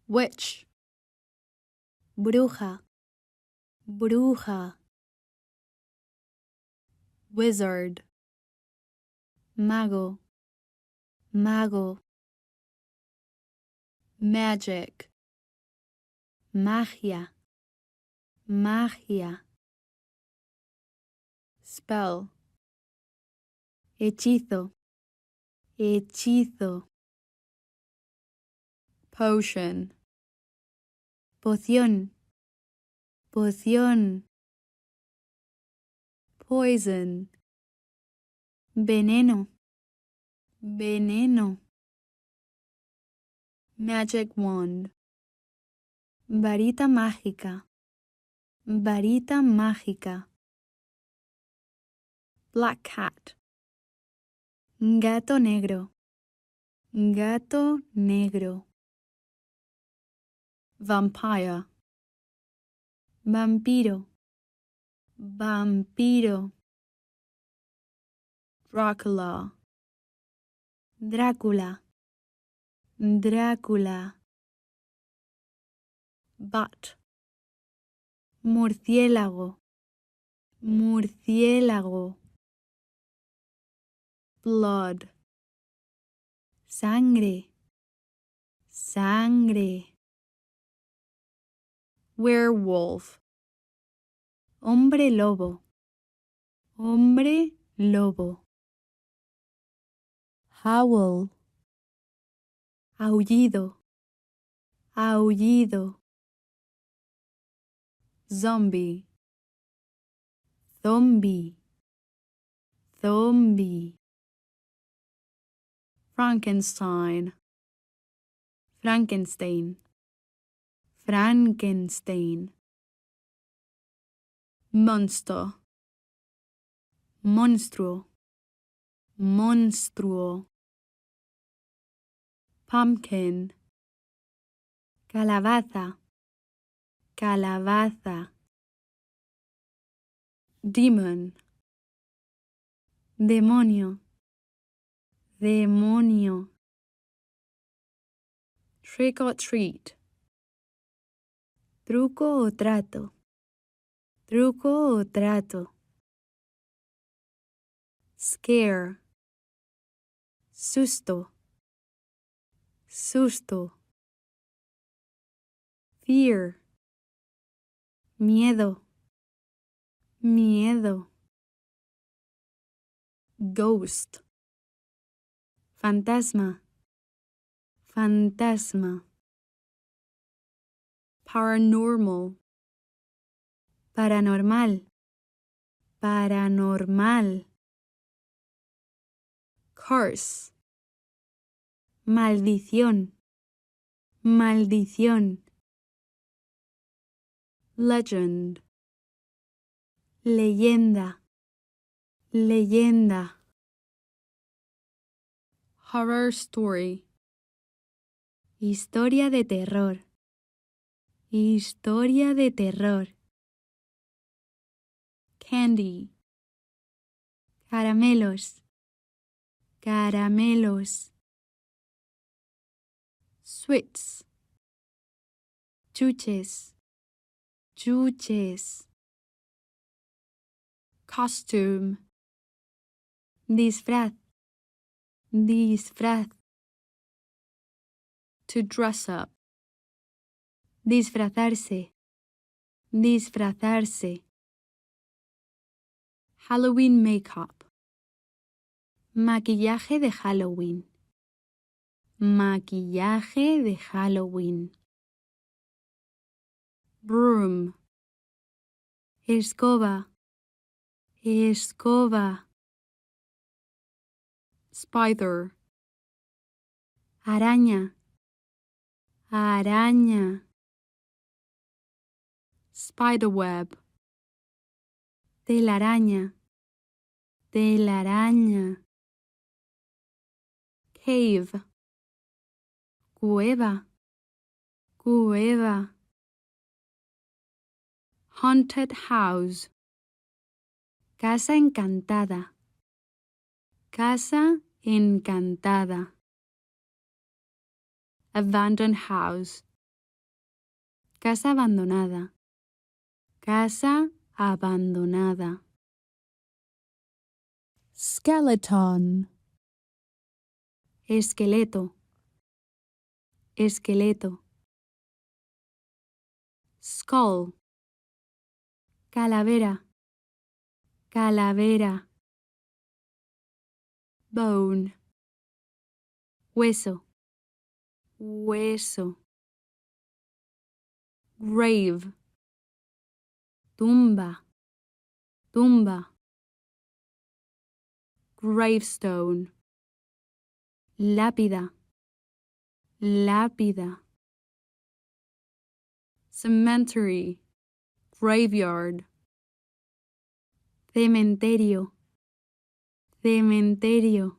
Witch. bruja, bruja, Wizard. mago, mago, Magic. magia, magia, Spell. hechizo, hechizo, Potion. poción, poción, Poison. veneno, veneno, Magic wand. varita mágica, varita mágica, Black cat. gato negro, gato negro, Vampire. vampiro, vampiro, Dracula. Drácula, Drácula, Bat. murciélago, murciélago, Blood. sangre, sangre, Werewolf. hombre lobo, hombre lobo, Howl. aullido, aullido, Zombie. zombi, zombi, Frankenstein. Frankenstein, Frankenstein, Monster. monstruo, monstruo, Pumpkin. calabaza, calabaza, Demon. demonio, demonio, Trick or treat. truco o trato, truco o trato, Scare. susto, susto, Fear. miedo, miedo, Ghost. fantasma, fantasma, Paranormal. paranormal, paranormal, Curse. maldición, maldición, Legend. leyenda, leyenda, Horror story. historia de terror, historia de terror, Candy. caramelos, caramelos, Sweets. chuches, chuches, Costume. disfraz, disfraz, To dress up. disfrazarse, disfrazarse, Halloween makeup. maquillaje de Halloween, maquillaje de Halloween, Broom. escoba, escoba, Spider. araña, araña, Spiderweb. telaraña, telaraña, Cave. cueva, cueva, Haunted house. casa encantada, casa encantada, Abandoned house. Casa abandonada. Casa abandonada. Skeleton. Esqueleto. Esqueleto. Skull. Calavera. Calavera. Bone. Hueso. Hueso. Grave. Tumba. Tumba. Gravestone. Lápida. Lápida. Cemetery. Graveyard. Cementerio. Cementerio.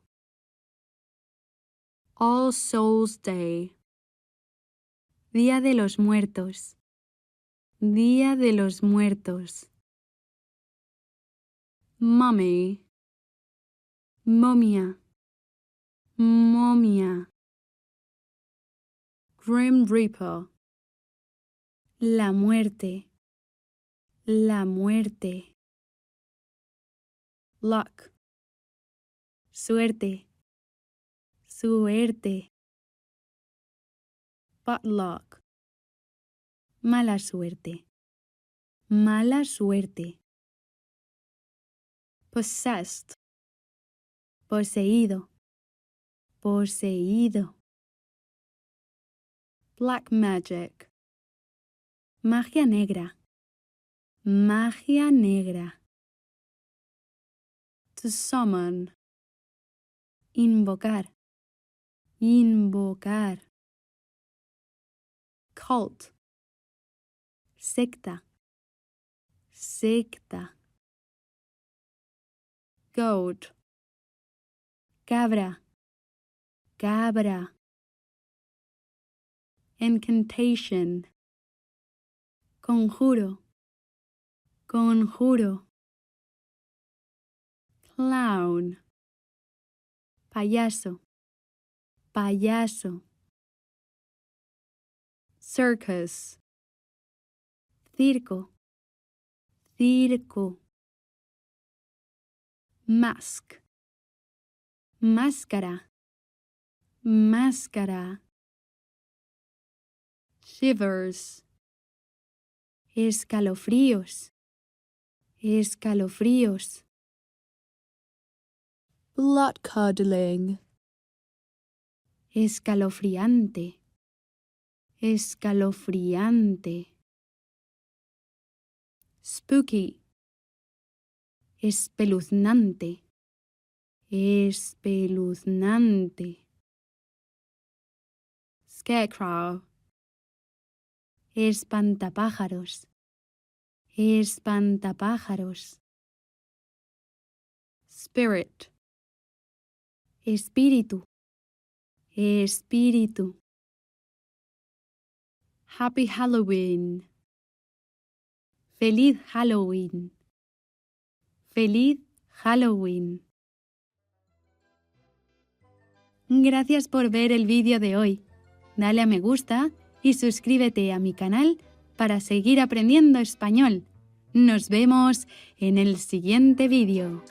All Souls Day. Día de los Muertos. Día de los Muertos. Mummy. Momia. Momia. Grim Reaper. La muerte. La muerte. Luck. Suerte. Suerte. Bad luck. Mala suerte. Mala suerte. Possessed. Poseído. Poseído. Black magic. Magia negra. Magia negra. To summon. Invocar. Invocar. Cult. Secta. Secta. Goat. Cabra. Cabra. Incantation. Conjuro. Conjuro. Clown. Payaso. Payaso. Circus. Circo. Circo. Mask. Máscara. Máscara. Shivers. Escalofríos. Escalofríos. Blood curdling. Escalofriante. Escalofriante. Spooky. Espeluznante. Espeluznante. Scarecrow. Espantapájaros. Espantapájaros. Spirit. Espíritu. Espíritu. Happy Halloween. Feliz Halloween. Feliz Halloween. Gracias por ver el vídeo de hoy. Dale a me gusta y suscríbete a mi canal para seguir aprendiendo español. Nos vemos en el siguiente vídeo.